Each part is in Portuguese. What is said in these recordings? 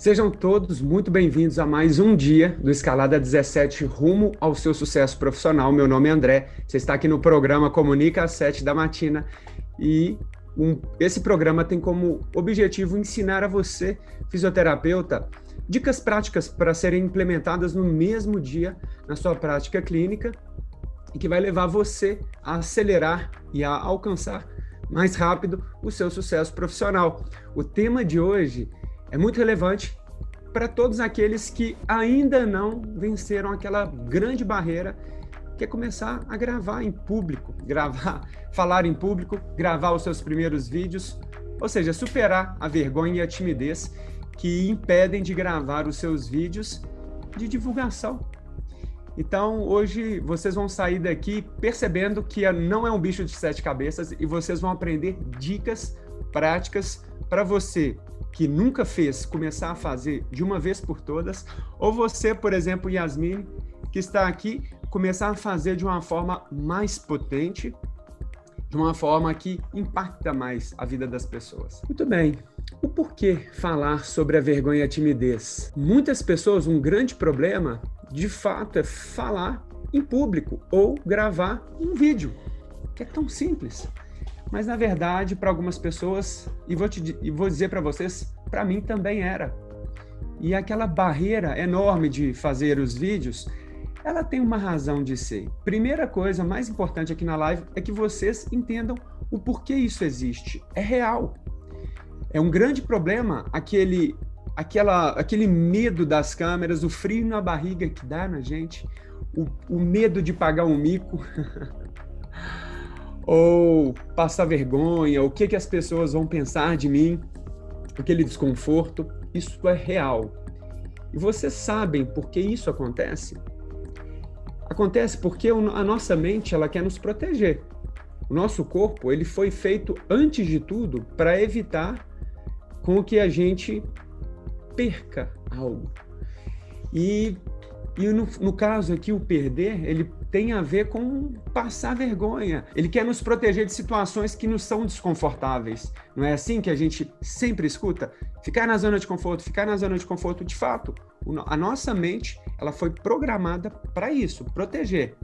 Sejam todos muito bem-vindos a mais um dia do Escalada 17 rumo ao seu sucesso profissional. Meu nome é André, você está aqui no programa Comunica às 7 da matina e esse programa tem como objetivo ensinar a você, fisioterapeuta, dicas práticas para serem implementadas no mesmo dia na sua prática clínica e que vai levar você a acelerar e a alcançar mais rápido o seu sucesso profissional. O tema de hoje é muito relevante para todos aqueles que ainda não venceram aquela grande barreira que é começar a gravar em público, falar em público, gravar os seus primeiros vídeos, ou seja, superar a vergonha e a timidez que impedem de gravar os seus vídeos de divulgação. Então, hoje vocês vão sair daqui percebendo que não é um bicho de 7 cabeças e vocês vão aprender dicas práticas para você que nunca fez, começar a fazer de uma vez por todas, ou você, por exemplo, Yasmin, que está aqui, começar a fazer de uma forma mais potente, de uma forma que impacta mais a vida das pessoas. Muito bem. O porquê falar sobre a vergonha e a timidez? Muitas pessoas, um grande problema, de fato, é falar em público ou gravar um vídeo, que é tão simples. Mas, na verdade, para algumas pessoas, e vou dizer para vocês, para mim também era. E aquela barreira enorme de fazer os vídeos, ela tem uma razão de ser. Primeira coisa, mais importante aqui na live, é que vocês entendam o porquê isso existe. É real. É um grande problema aquele medo das câmeras, o frio na barriga que dá na gente, o medo de pagar um mico, ou passar vergonha, o que as pessoas vão pensar de mim, aquele desconforto, isso é real. E vocês sabem por que isso acontece? Acontece porque a nossa mente, ela quer nos proteger. O nosso corpo, ele foi feito, antes de tudo, para evitar com que a gente perca algo. E no caso aqui, o perder, ele tem a ver com passar vergonha. Ele quer nos proteger de situações que nos são desconfortáveis. Não é assim que a gente sempre escuta? Ficar na zona de conforto, ficar na zona de conforto. De fato, a nossa mente, ela foi programada para isso, proteger.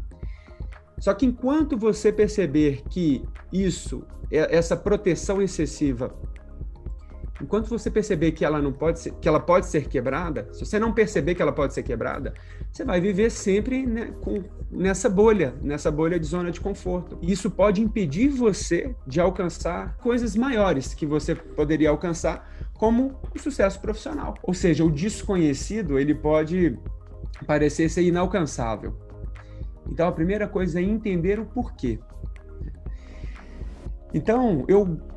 Só que enquanto você perceber que essa proteção excessiva, enquanto você perceber que ela pode ser quebrada, se você não perceber que ela pode ser quebrada, você vai viver sempre, né, nessa bolha de zona de conforto. E isso pode impedir você de alcançar coisas maiores que você poderia alcançar, como o sucesso profissional. Ou seja, o desconhecido, ele pode parecer ser inalcançável. Então, a primeira coisa é entender o porquê. Então,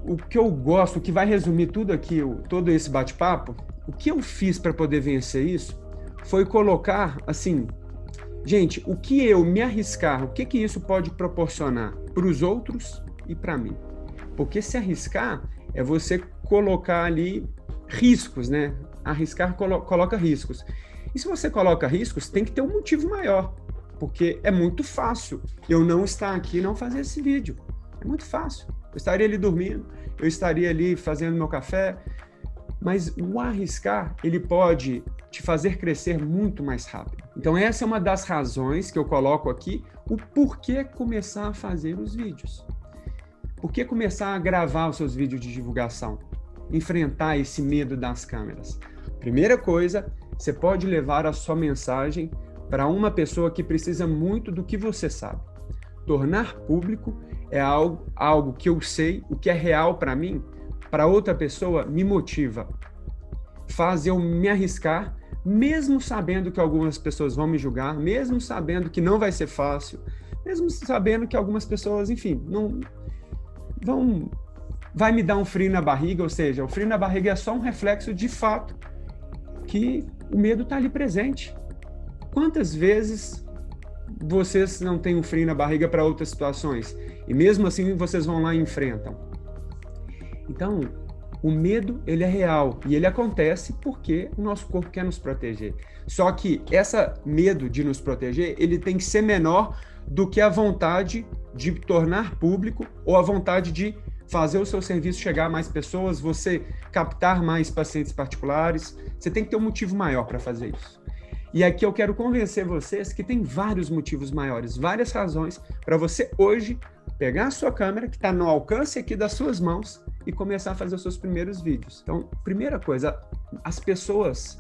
o que eu gosto, o que vai resumir tudo aqui, todo esse bate-papo, o que eu fiz para poder vencer isso foi colocar, assim, gente, o que eu me arriscar, o que isso pode proporcionar para os outros e para mim? Porque se arriscar é você colocar ali riscos, né? Arriscar coloca riscos. E se você coloca riscos, tem que ter um motivo maior, porque é muito fácil eu não estar aqui e não fazer esse vídeo. É muito fácil. Eu estaria ali dormindo, eu estaria ali fazendo meu café, mas o arriscar, ele pode te fazer crescer muito mais rápido. Então essa é uma das razões que eu coloco aqui, o porquê começar a fazer os vídeos. Por que começar a gravar os seus vídeos de divulgação? Enfrentar esse medo das câmeras. Primeira coisa, você pode levar a sua mensagem para uma pessoa que precisa muito do que você sabe. Tornar público é algo que eu sei, o que é real para mim, para outra pessoa me motiva. Faz eu me arriscar, mesmo sabendo que algumas pessoas vão me julgar, mesmo sabendo que não vai ser fácil, mesmo sabendo que algumas pessoas, enfim, vai me dar um frio na barriga, ou seja, o frio na barriga é só um reflexo de fato que o medo está ali presente. Quantas vezes vocês não têm um frio na barriga para outras situações? E mesmo assim vocês vão lá e enfrentam. Então, o medo, ele é real e ele acontece porque o nosso corpo quer nos proteger. Só que esse medo de nos proteger, ele tem que ser menor do que a vontade de tornar público ou a vontade de fazer o seu serviço chegar a mais pessoas, você captar mais pacientes particulares. Você tem que ter um motivo maior para fazer isso. E aqui eu quero convencer vocês que tem vários motivos maiores, várias razões para você hoje pegar a sua câmera, que está no alcance aqui das suas mãos, e começar a fazer os seus primeiros vídeos. Então, primeira coisa, as pessoas,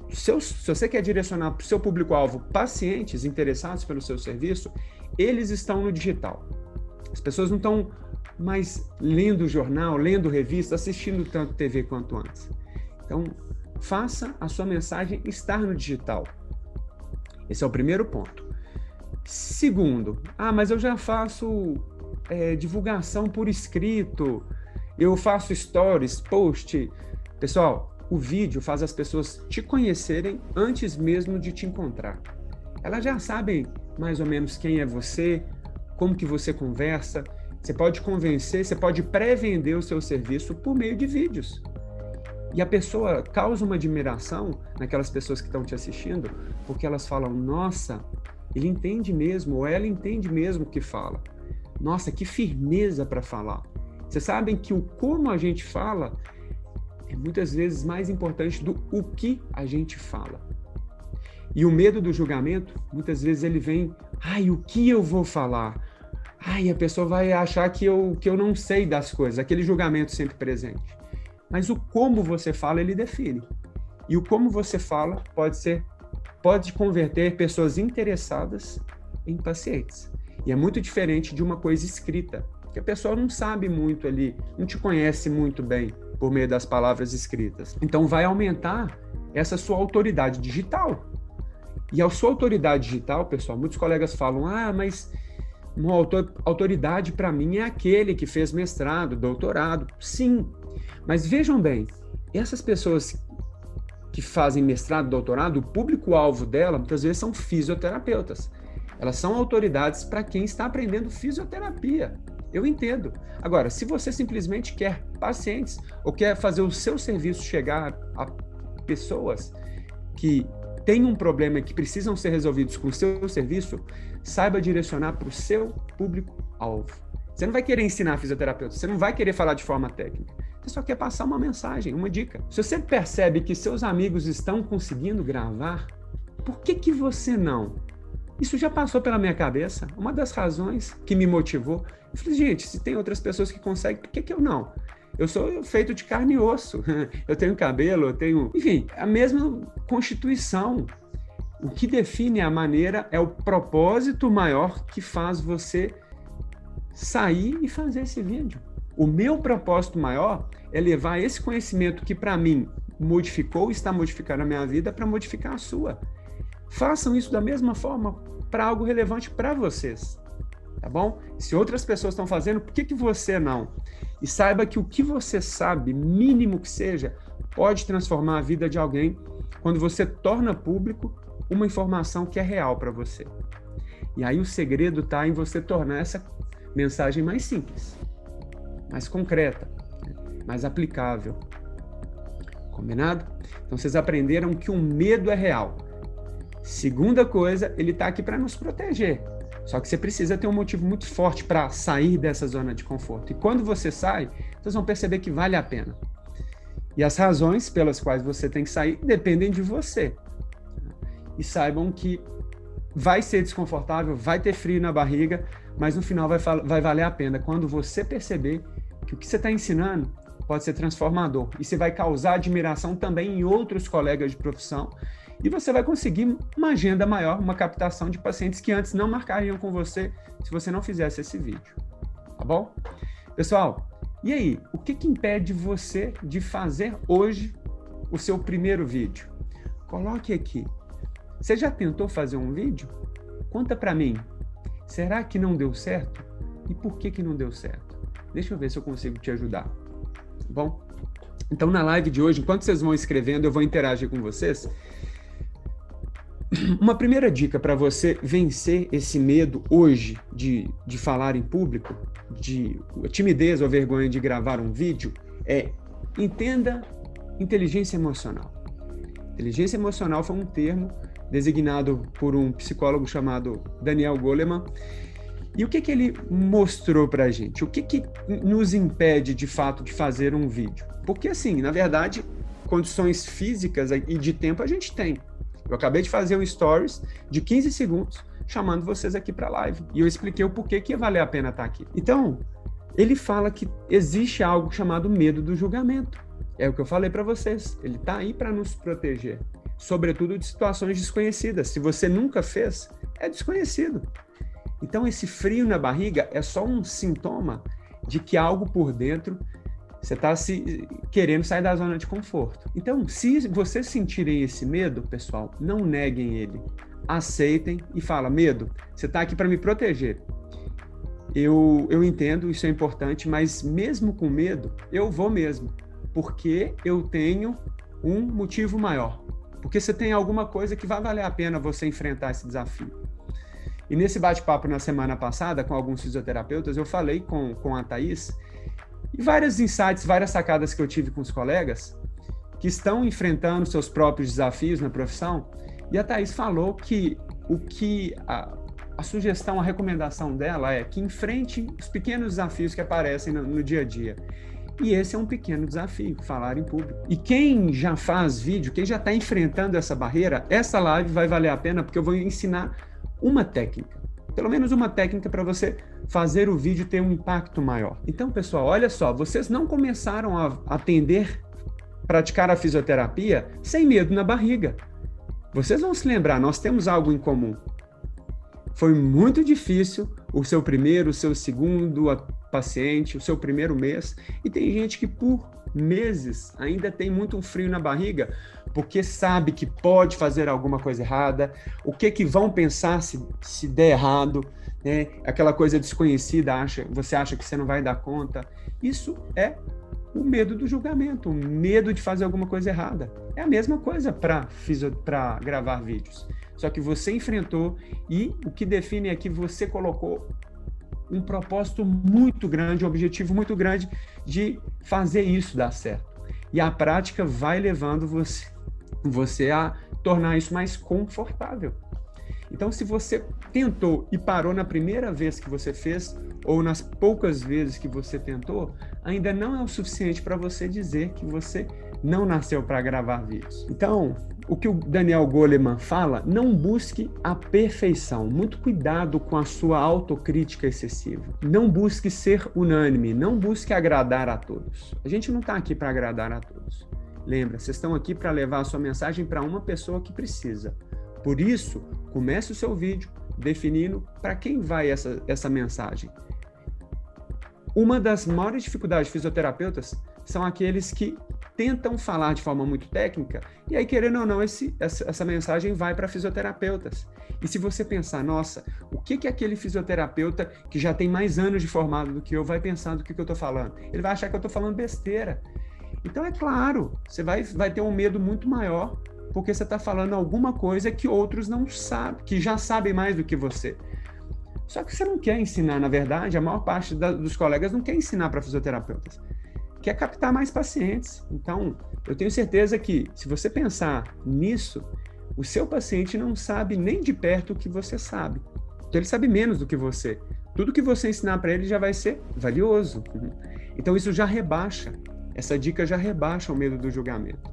se você quer direcionar para o seu público-alvo pacientes interessados pelo seu serviço, eles estão no digital. As pessoas não estão mais lendo jornal, lendo revista, assistindo tanto TV quanto antes. Então, faça a sua mensagem estar no digital. Esse é o primeiro ponto. Segundo, mas eu já faço divulgação por escrito, eu faço stories, post. Pessoal, o vídeo faz as pessoas te conhecerem antes mesmo de te encontrar. Elas já sabem mais ou menos quem é você, como que você conversa. Você pode convencer, você pode pré-vender o seu serviço por meio de vídeos. E a pessoa causa uma admiração naquelas pessoas que estão te assistindo, porque elas falam, nossa, ele entende mesmo, ou ela entende mesmo o que fala. Nossa, que firmeza para falar. Vocês sabem que o como a gente fala é muitas vezes mais importante do o que a gente fala. E o medo do julgamento, muitas vezes ele vem, o que eu vou falar? A pessoa vai achar que eu não sei das coisas, aquele julgamento sempre presente. Mas o como você fala, ele define. E o como você fala pode converter pessoas interessadas em pacientes. E é muito diferente de uma coisa escrita, que a pessoa não sabe muito ali, não te conhece muito bem por meio das palavras escritas. Então vai aumentar essa sua autoridade digital. E a sua autoridade digital, pessoal, muitos colegas falam, mas uma autoridade para mim é aquele que fez mestrado, doutorado. Sim, mas vejam bem, essas pessoas que fazem mestrado, doutorado, o público-alvo dela, muitas vezes, são fisioterapeutas. Elas são autoridades para quem está aprendendo fisioterapia. Eu entendo. Agora, se você simplesmente quer pacientes ou quer fazer o seu serviço chegar a pessoas que têm um problema e que precisam ser resolvidos com o seu serviço, saiba direcionar para o seu público-alvo. Você não vai querer ensinar fisioterapeuta, você não vai querer falar de forma técnica. Você só quer passar uma mensagem, uma dica. Se você percebe que seus amigos estão conseguindo gravar, por que você não? Isso já passou pela minha cabeça. Uma das razões que me motivou, eu falei, gente, se tem outras pessoas que conseguem, por que eu não? Eu sou feito de carne e osso. Eu tenho cabelo, eu tenho... Enfim, a mesma constituição. O que define a maneira é o propósito maior que faz você sair e fazer esse vídeo. O meu propósito maior é levar esse conhecimento que, para mim, modificou e está modificando a minha vida para modificar a sua. Façam isso da mesma forma para algo relevante para vocês, tá bom? Se outras pessoas estão fazendo, por que você não? E saiba que o que você sabe, mínimo que seja, pode transformar a vida de alguém quando você torna público uma informação que é real para você. E aí o segredo está em você tornar essa mensagem mais simples, mais concreta, mais aplicável. Combinado? Então vocês aprenderam que o medo é real. Segunda coisa, ele está aqui para nos proteger. Só que você precisa ter um motivo muito forte para sair dessa zona de conforto. E quando você sai, vocês vão perceber que vale a pena. E as razões pelas quais você tem que sair dependem de você. E saibam que vai ser desconfortável, vai ter frio na barriga, mas no final vai valer a pena quando você perceber que o que você está ensinando pode ser transformador. E você vai causar admiração também em outros colegas de profissão. E você vai conseguir uma agenda maior, uma captação de pacientes que antes não marcariam com você se você não fizesse esse vídeo. Tá bom? Pessoal, e aí? O que impede você de fazer hoje o seu primeiro vídeo? Coloque aqui. Você já tentou fazer um vídeo? Conta para mim. Será que não deu certo? E por que não deu certo? Deixa eu ver se eu consigo te ajudar. Tá bom? Então, na live de hoje, enquanto vocês vão escrevendo, eu vou interagir com vocês. Uma primeira dica para você vencer esse medo hoje de falar em público, de timidez ou vergonha de gravar um vídeo, é entenda inteligência emocional. Inteligência emocional foi um termo designado por um psicólogo chamado Daniel Goleman, E o que ele mostrou para a gente? O que nos impede, de fato, de fazer um vídeo? Porque, assim, na verdade, condições físicas e de tempo a gente tem. Eu acabei de fazer um stories de 15 segundos chamando vocês aqui para a live. E eu expliquei o porquê que ia valer a pena estar aqui. Então, ele fala que existe algo chamado medo do julgamento. É o que eu falei para vocês. Ele está aí para nos proteger, sobretudo de situações desconhecidas. Se você nunca fez, é desconhecido. Então, esse frio na barriga é só um sintoma de que algo por dentro você está querendo sair da zona de conforto. Então, se vocês sentirem esse medo, pessoal, não neguem ele. Aceitem e fala, medo, você está aqui para me proteger. Eu entendo, isso é importante, mas mesmo com medo, eu vou mesmo, porque eu tenho um motivo maior. Porque você tem alguma coisa que vai valer a pena você enfrentar esse desafio. E nesse bate-papo na semana passada, com alguns fisioterapeutas, eu falei com a Thaís, e vários insights, várias sacadas que eu tive com os colegas, que estão enfrentando seus próprios desafios na profissão, e a Thaís falou que a sugestão, a recomendação dela é que enfrente os pequenos desafios que aparecem no dia a dia. E esse é um pequeno desafio, falar em público. E quem já faz vídeo, quem já está enfrentando essa barreira, essa live vai valer a pena, porque eu vou ensinar uma técnica, pelo menos uma técnica para você fazer o vídeo ter um impacto maior. Então, pessoal, olha só, vocês não começaram a praticar a fisioterapia sem medo na barriga. Vocês vão se lembrar, nós temos algo em comum. Foi muito difícil o seu primeiro, o seu segundo paciente, o seu primeiro mês, e tem gente que por meses ainda tem muito frio na barriga, porque sabe que pode fazer alguma coisa errada, o que vão pensar se der errado, né? Aquela coisa desconhecida, você acha que você não vai dar conta. Isso é o medo do julgamento, o medo de fazer alguma coisa errada. É a mesma coisa para gravar vídeos. Só que você enfrentou, e o que define é que você colocou um propósito muito grande, um objetivo muito grande de fazer isso dar certo. E a prática vai levando você a tornar isso mais confortável. Então, se você tentou e parou na primeira vez que você fez, ou nas poucas vezes que você tentou, ainda não é o suficiente para você dizer que você não nasceu para gravar vídeos. Então, o que o Daniel Goleman fala, não busque a perfeição. Muito cuidado com a sua autocrítica excessiva. Não busque ser unânime, não busque agradar a todos. A gente não está aqui para agradar a todos. Lembra, vocês estão aqui para levar a sua mensagem para uma pessoa que precisa. Por isso, comece o seu vídeo definindo para quem vai essa mensagem. Uma das maiores dificuldades de fisioterapeutas são aqueles que tentam falar de forma muito técnica, e aí, querendo ou não, essa mensagem vai para fisioterapeutas. E se você pensar, nossa, o que aquele fisioterapeuta que já tem mais anos de formado do que eu vai pensar do que eu estou falando? Ele vai achar que eu estou falando besteira. Então, é claro, você vai ter um medo muito maior, porque você está falando alguma coisa que outros não sabem, que já sabem mais do que você. Só que você não quer ensinar, na verdade, a maior parte dos colegas não quer ensinar para fisioterapeutas, quer captar mais pacientes. Então, eu tenho certeza que, se você pensar nisso, o seu paciente não sabe nem de perto o que você sabe. Então, ele sabe menos do que você. Tudo que você ensinar para ele já vai ser valioso. Então, isso já rebaixa. Essa dica já rebaixa o medo do julgamento.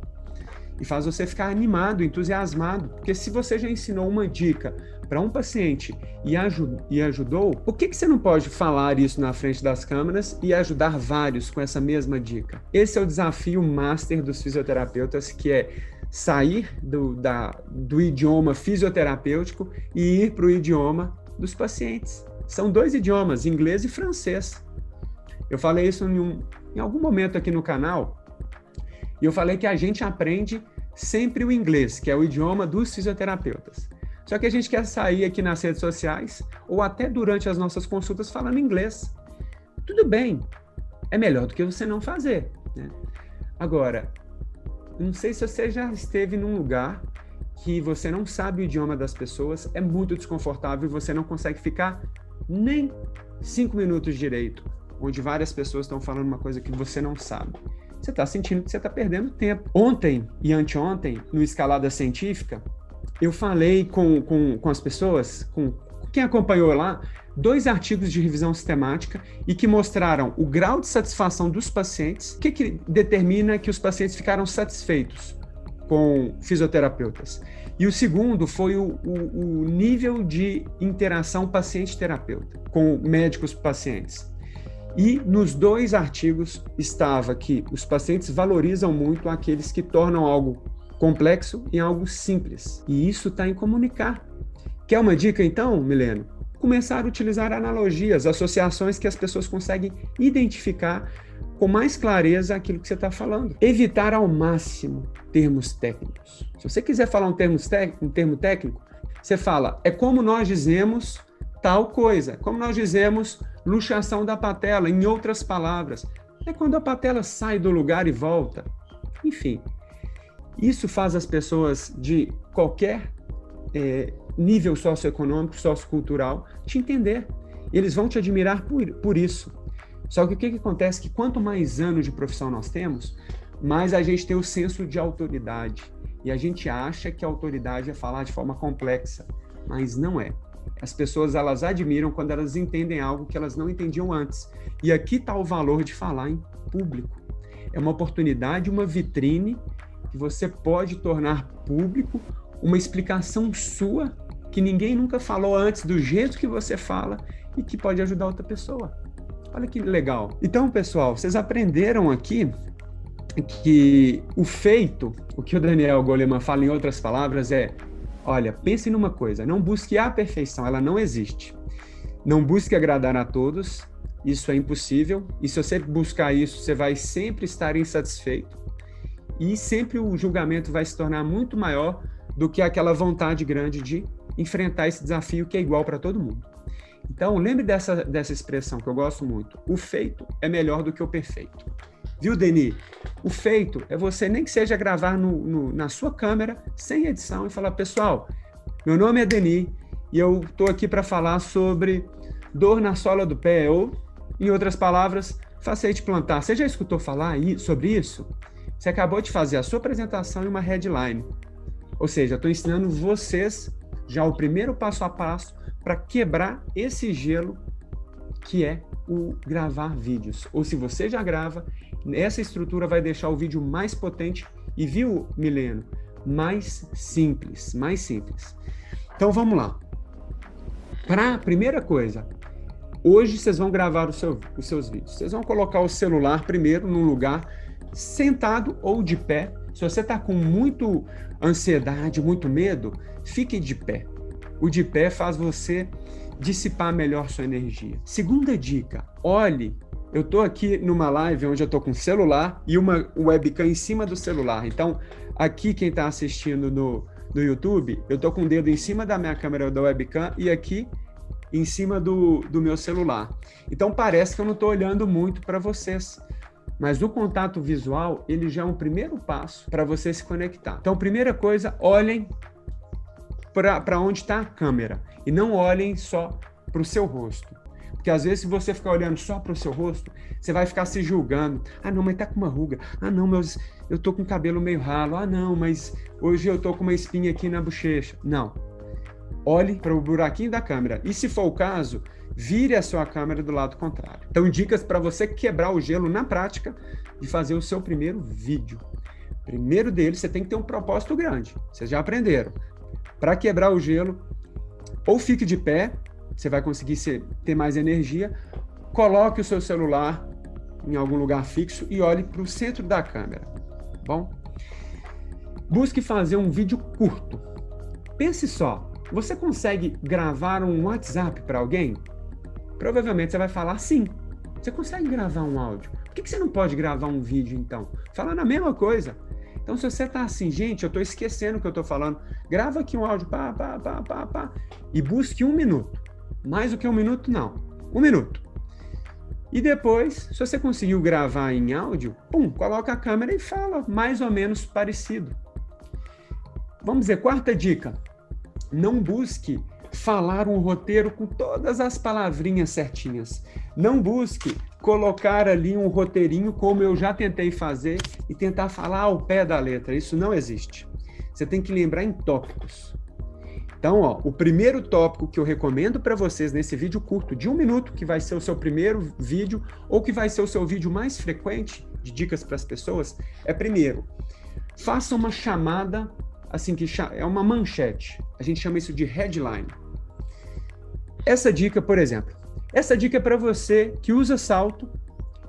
E faz você ficar animado, entusiasmado. Porque se você já ensinou uma dica para um paciente e ajudou, por que você não pode falar isso na frente das câmeras e ajudar vários com essa mesma dica? Esse é o desafio master dos fisioterapeutas, que é sair do idioma fisioterapêutico e ir para o idioma dos pacientes. São 2 idiomas, inglês e francês. Eu falei isso em algum momento aqui no canal, e eu falei que a gente aprende sempre o inglês, que é o idioma dos fisioterapeutas. Só que a gente quer sair aqui nas redes sociais, ou até durante as nossas consultas, falando inglês. Tudo bem, é melhor do que você não fazer, né? Agora, não sei se você já esteve num lugar que você não sabe o idioma das pessoas, é muito desconfortável e você não consegue ficar nem 5 minutos direito, onde várias pessoas estão falando uma coisa que você não sabe. Você está sentindo que você está perdendo tempo. Ontem e anteontem, no Escalada Científica, eu falei com as pessoas, com quem acompanhou lá, 2 artigos de revisão sistemática e que mostraram o grau de satisfação dos pacientes, o que determina que os pacientes ficaram satisfeitos com fisioterapeutas. E o segundo foi o nível de interação paciente-terapeuta com médicos-pacientes. E nos 2 artigos estava que os pacientes valorizam muito aqueles que tornam algo complexo em algo simples. E isso está em comunicar. Quer uma dica então, Mileno? Começar a utilizar analogias, associações que as pessoas conseguem identificar com mais clareza aquilo que você está falando. Evitar ao máximo termos técnicos. Se você quiser falar um termo técnico, você fala, é como nós dizemos tal coisa, como nós dizemos luxação da patela, em outras palavras. É quando a patela sai do lugar e volta. Enfim, isso faz as pessoas de qualquer nível socioeconômico, sociocultural, te entender. Eles vão te admirar por isso. Só que o que acontece? Que quanto mais anos de profissão nós temos, mais a gente tem o senso de autoridade. E a gente acha que a autoridade é falar de forma complexa, mas não é. As pessoas, elas admiram quando elas entendem algo que elas não entendiam antes. E aqui está o valor de falar em público. É uma oportunidade, uma vitrine que você pode tornar público uma explicação sua que ninguém nunca falou antes, do jeito que você fala, e que pode ajudar outra pessoa. Olha que legal. Então, pessoal, vocês aprenderam aqui que o feito, o que o Daniel Goleman fala em outras palavras é, olha, pense numa coisa, não busque a perfeição, ela não existe. Não busque agradar a todos, isso é impossível, e se você buscar isso, você vai sempre estar insatisfeito, e sempre o julgamento vai se tornar muito maior do que aquela vontade grande de enfrentar esse desafio que é igual para todo mundo. Então, lembre dessa expressão que eu gosto muito. O feito é melhor do que o perfeito. Viu, Denis? O feito é você, nem que seja gravar na sua câmera, sem edição, e falar, pessoal, meu nome é Denis e eu estou aqui para falar sobre dor na sola do pé, ou, em outras palavras, facete plantar. Você já escutou falar sobre isso? Você acabou de fazer a sua apresentação em uma headline. Ou seja, estou ensinando vocês já o primeiro passo a passo para quebrar esse gelo que é o gravar vídeos. Ou se você já grava, essa estrutura vai deixar o vídeo mais potente e, viu, Mileno, mais simples, mais simples. Então vamos lá. Para a primeira coisa, hoje vocês vão gravar os seus vídeos. Vocês vão colocar o celular primeiro num lugar sentado ou de pé. Se você está com muito ansiedade, muito medo, fique de pé. O de pé faz você dissipar melhor sua energia. Segunda dica, olhe, eu estou aqui numa live onde eu estou com o celular e uma webcam em cima do celular. Então, aqui quem está assistindo no YouTube, eu estou com o dedo em cima da minha câmera da webcam e aqui em cima do meu celular. Então, parece que eu não estou olhando muito para vocês. Mas o contato visual, ele já é um primeiro passo para você se conectar. Então, primeira coisa, olhem para onde está a câmera e não olhem só para o seu rosto. Porque às vezes, se você ficar olhando só para o seu rosto, você vai ficar se julgando. Ah, não, mas tá com uma ruga. Ah, não, mas eu tô com o cabelo meio ralo. Ah, não, mas hoje eu tô com uma espinha aqui na bochecha. Não. Olhe para o buraquinho da câmera. E se for o caso, vire a sua câmera do lado contrário. Então, dicas para você quebrar o gelo na prática de fazer o seu primeiro vídeo. Primeiro deles, você tem que ter um propósito grande. Vocês já aprenderam. Para quebrar o gelo, ou fique de pé, você vai conseguir ter mais energia, coloque o seu celular em algum lugar fixo e olhe para o centro da câmera. Bom? Busque fazer um vídeo curto. Pense só, você consegue gravar um WhatsApp para alguém? Provavelmente você vai falar sim. Você consegue gravar um áudio. Por que você não pode gravar um vídeo, então? Falando a mesma coisa. Então, se você está assim, gente, eu estou esquecendo o que eu estou falando, grava aqui um áudio, e busque 1 minuto. Mais do que 1 minuto, não. 1 minuto. E depois, se você conseguiu gravar em áudio, coloca a câmera e fala mais ou menos parecido. Vamos dizer, quarta dica. Não busque falar um roteiro com todas as palavrinhas certinhas. Não busque colocar ali um roteirinho como eu já tentei fazer e tentar falar ao pé da letra. Isso não existe. Você tem que lembrar em tópicos. Então, ó, o primeiro tópico que eu recomendo para vocês nesse vídeo curto de 1 minuto, que vai ser o seu primeiro vídeo, ou que vai ser o seu vídeo mais frequente de dicas para as pessoas, é primeiro, faça uma chamada, assim, que é uma manchete. A gente chama isso de headline. Essa dica, por exemplo, essa dica é para você que usa salto,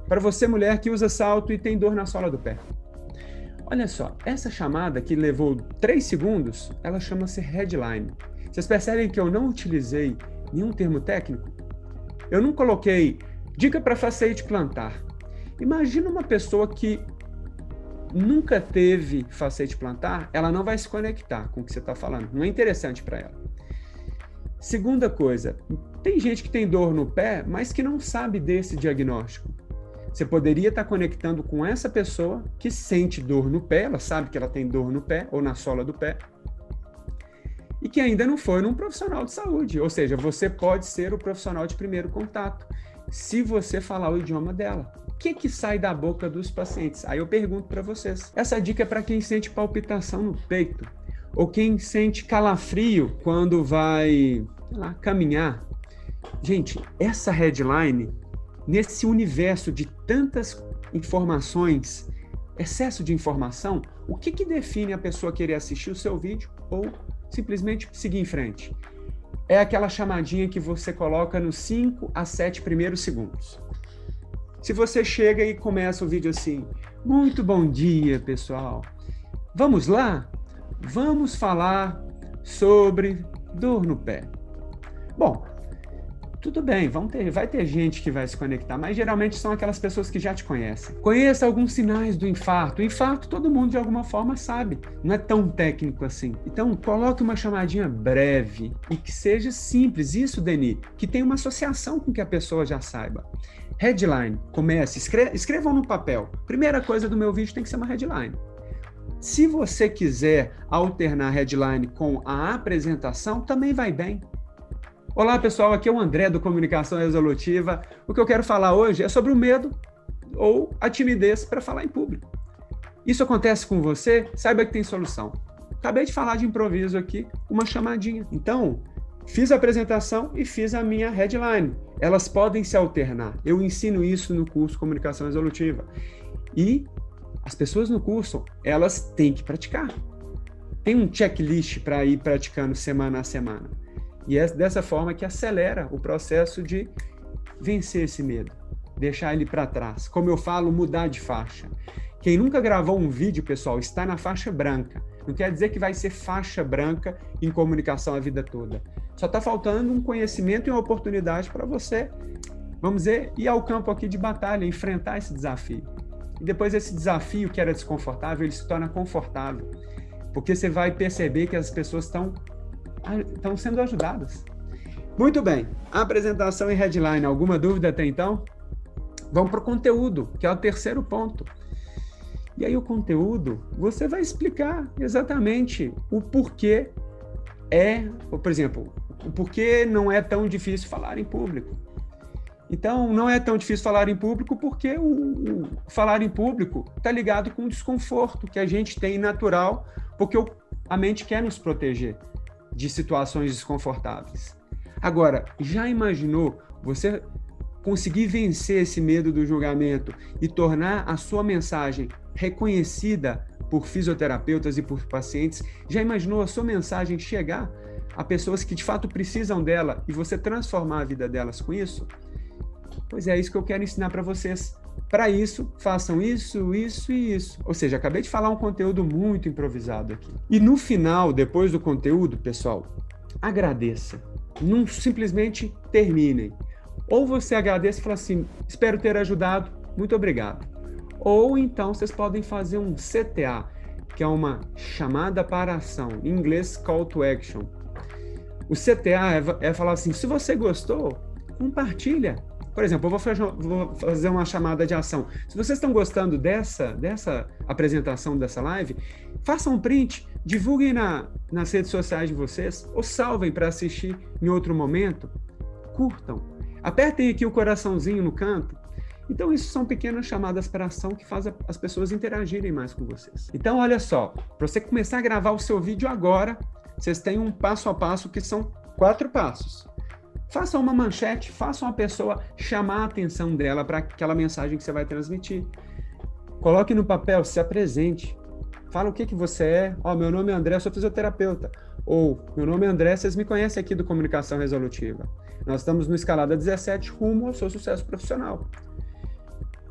para você mulher que usa salto e tem dor na sola do pé. Olha só, essa chamada que levou 3 segundos, ela chama-se headline. Vocês percebem que eu não utilizei nenhum termo técnico? Eu não coloquei dica para facete plantar. Imagina uma pessoa que nunca teve facete plantar, ela não vai se conectar com o que você está falando. Não é interessante para ela. Segunda coisa, tem gente que tem dor no pé, mas que não sabe desse diagnóstico. Você poderia estar conectando com essa pessoa que sente dor no pé, ela sabe que ela tem dor no pé ou na sola do pé, e que ainda não foi num profissional de saúde. Ou seja, você pode ser o profissional de primeiro contato, se você falar o idioma dela. O que sai da boca dos pacientes? Aí eu pergunto para vocês. Essa dica é para quem sente palpitação no peito, ou quem sente calafrio quando vai, sei lá, caminhar. Gente, essa headline, nesse universo de tantas informações, excesso de informação, o que define a pessoa querer assistir o seu vídeo ou simplesmente seguir em frente? É aquela chamadinha que você coloca nos 5 a 7 primeiros segundos. Se você chega e começa o vídeo assim, muito bom dia, pessoal. Vamos lá? Vamos falar sobre dor no pé. Bom, tudo bem, vai ter gente que vai se conectar, mas geralmente são aquelas pessoas que já te conhecem. Conheça alguns sinais do infarto. O infarto todo mundo de alguma forma sabe, não é tão técnico assim. Então, coloque uma chamadinha breve e que seja simples. Isso, Denis, que tenha uma associação com que a pessoa já saiba. Headline, comece, escrevam no papel. Primeira coisa do meu vídeo tem que ser uma headline. Se você quiser alternar a headline com a apresentação, também vai bem. Olá pessoal, aqui é o André do Comunicação Resolutiva. O que eu quero falar hoje é sobre o medo ou a timidez para falar em público. Isso acontece com você? Saiba que tem solução. Acabei de falar de improviso aqui, uma chamadinha. Então, fiz a apresentação e fiz a minha headline. Elas podem se alternar. Eu ensino isso no curso Comunicação Resolutiva. E as pessoas no curso, elas têm que praticar. Tem um checklist para ir praticando semana a semana. E é dessa forma que acelera o processo de vencer esse medo, deixar ele para trás. Como eu falo, mudar de faixa. Quem nunca gravou um vídeo, pessoal, está na faixa branca. Não quer dizer que vai ser faixa branca em comunicação a vida toda. Só está faltando um conhecimento e uma oportunidade para você, vamos dizer, ir ao campo aqui de batalha, enfrentar esse desafio. E depois esse desafio que era desconfortável, ele se torna confortável. Porque você vai perceber que as pessoas estão sendo ajudadas. Muito bem, apresentação e headline. Alguma dúvida até então? Vamos para o conteúdo, que é o terceiro ponto. E aí o conteúdo, você vai explicar exatamente o porquê por exemplo, o porquê não é tão difícil falar em público. Então, não é tão difícil falar em público porque o falar em público está ligado com o desconforto que a gente tem natural, porque a mente quer nos proteger de situações desconfortáveis. Agora, já imaginou você conseguir vencer esse medo do julgamento e tornar a sua mensagem reconhecida por fisioterapeutas e por pacientes? Já imaginou a sua mensagem chegar a pessoas que de fato precisam dela e você transformar a vida delas com isso? Pois é isso que eu quero ensinar para vocês. Para isso, façam isso, isso e isso. Ou seja, acabei de falar um conteúdo muito improvisado aqui. E no final, depois do conteúdo, pessoal, agradeça. Não simplesmente terminem. Ou você agradece e fala assim, espero ter ajudado, muito obrigado. Ou então vocês podem fazer um CTA, que é uma chamada para ação, em inglês Call to Action. O CTA é falar assim, se você gostou, compartilha. Por exemplo, eu vou fazer uma chamada de ação. Se vocês estão gostando dessa apresentação, dessa live, façam um print, divulguem nas redes sociais de vocês, ou salvem para assistir em outro momento, curtam. Apertem aqui o coraçãozinho no canto. Então, isso são pequenas chamadas para ação que fazem as pessoas interagirem mais com vocês. Então, olha só, para você começar a gravar o seu vídeo agora, Vocês têm um passo a passo que são 4 passos. Faça uma manchete, faça uma pessoa chamar a atenção dela para aquela mensagem que você vai transmitir. Coloque no papel, se apresente. Fala o que você é. Meu nome é André, sou fisioterapeuta. Ou, meu nome é André, vocês me conhecem aqui do Comunicação Resolutiva. Nós estamos no Escalada 17, rumo ao seu sucesso profissional.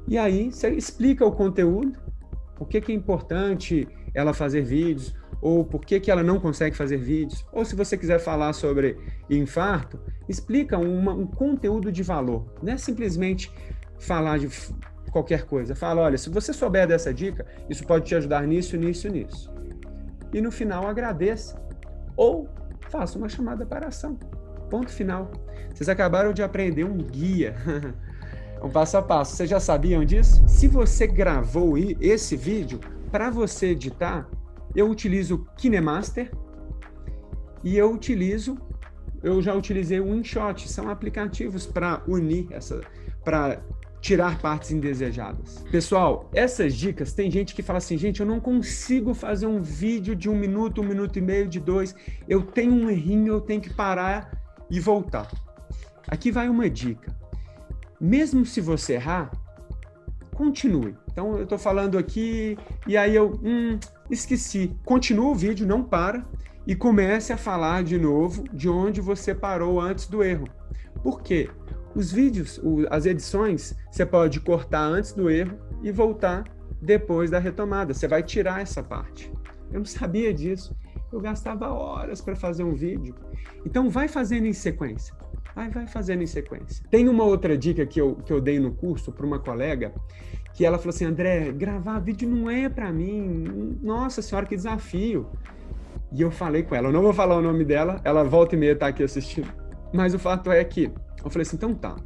E aí, você explica o conteúdo, por que é importante ela fazer vídeos, ou por que ela não consegue fazer vídeos. Ou se você quiser falar sobre infarto, explica um conteúdo de valor. Não é simplesmente falar de qualquer coisa. Fala, olha, se você souber dessa dica, isso pode te ajudar nisso, nisso, nisso. E no final agradeça. Ou faça uma chamada para ação. Ponto final. Vocês acabaram de aprender um guia. Um passo a passo. Vocês já sabiam disso? Se você gravou esse vídeo, para você editar, eu utilizo o KineMaster e eu já utilizei o InShot. São aplicativos para unir para tirar partes indesejadas. Pessoal, essas dicas, tem gente que fala assim, gente, eu não consigo fazer um vídeo de 1 minuto, 1 minuto e meio, de 2, eu tenho um errinho, eu tenho que parar e voltar. Aqui vai uma dica. Mesmo se você errar, continue. Então, eu estou falando aqui e aí eu esqueci. Continua o vídeo, não para e comece a falar de novo de onde você parou antes do erro. Por quê? Os vídeos, as edições, você pode cortar antes do erro e voltar depois da retomada. Você vai tirar essa parte. Eu não sabia disso. Eu gastava horas para fazer um vídeo. Então, vai fazendo em sequência. Vai fazendo em sequência. Tem uma outra dica que eu dei no curso para uma colega, que ela falou assim, André, gravar vídeo não é para mim. Nossa senhora, que desafio. E eu falei com ela, eu não vou falar o nome dela, ela volta e meia está aqui assistindo. Mas o fato é que, eu falei assim, então tá,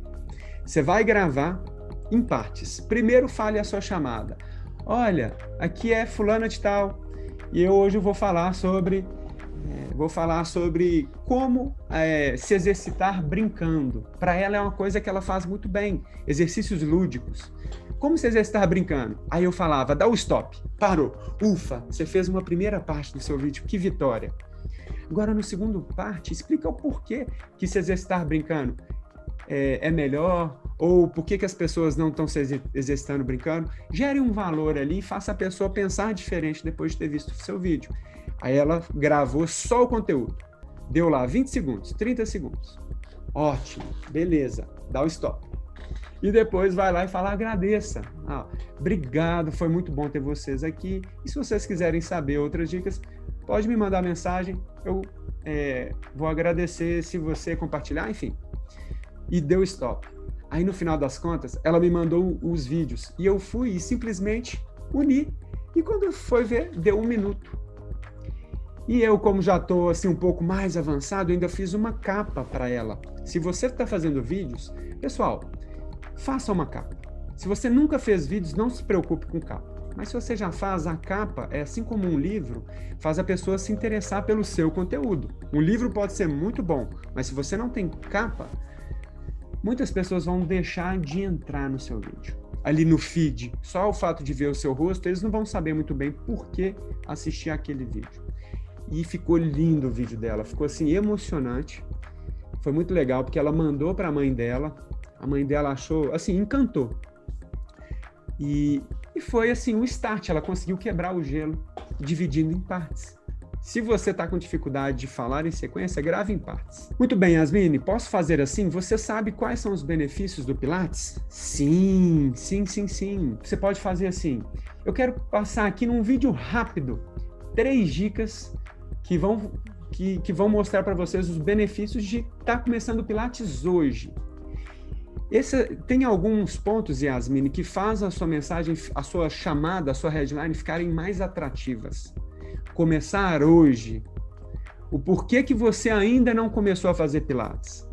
você vai gravar em partes. Primeiro fale a sua chamada. Olha, aqui é fulana de tal, e hoje eu vou falar sobre como se exercitar brincando. Para ela é uma coisa que ela faz muito bem, exercícios lúdicos. Como se exercitar brincando? Aí eu falava, dá o stop, parou, ufa, você fez uma primeira parte do seu vídeo, que vitória. Agora, no segundo parte, explica o porquê que se exercitar brincando é melhor, ou por que as pessoas não estão se exercitando brincando. Gere um valor ali e faça a pessoa pensar diferente depois de ter visto o seu vídeo. Aí ela gravou só o conteúdo. Deu lá 20 segundos, 30 segundos. Ótimo, beleza, dá o stop. E depois vai lá e fala, agradeça. Obrigado, foi muito bom ter vocês aqui. E se vocês quiserem saber outras dicas, pode me mandar mensagem, eu vou agradecer se você compartilhar, enfim. E deu stop. Aí no final das contas, ela me mandou os vídeos e eu fui e simplesmente uni. E quando foi ver, deu 1 minuto. E eu, como já estou assim, um pouco mais avançado, ainda fiz uma capa para ela. Se você está fazendo vídeos, pessoal, faça uma capa. Se você nunca fez vídeos, não se preocupe com capa. Mas se você já faz, a capa, assim como um livro, faz a pessoa se interessar pelo seu conteúdo. Um livro pode ser muito bom, mas se você não tem capa, muitas pessoas vão deixar de entrar no seu vídeo. Ali no feed, só o fato de ver o seu rosto, eles não vão saber muito bem por que assistir aquele vídeo. E ficou lindo o vídeo dela, ficou assim emocionante. Foi muito legal, porque ela mandou para a mãe dela achou, assim, encantou. E foi assim, um start, ela conseguiu quebrar o gelo, dividindo em partes. Se você está com dificuldade de falar em sequência, grave em partes. Muito bem, Yasmine, posso fazer assim? Você sabe quais são os benefícios do Pilates? Sim. Você pode fazer assim. Eu quero passar aqui num vídeo rápido 3 dicas que vão mostrar para vocês os benefícios de estar começando o Pilates hoje. Tem alguns pontos, Yasmine, que faz a sua mensagem, a sua chamada, a sua headline ficarem mais atrativas. Começar hoje. O porquê que você ainda não começou a fazer Pilates.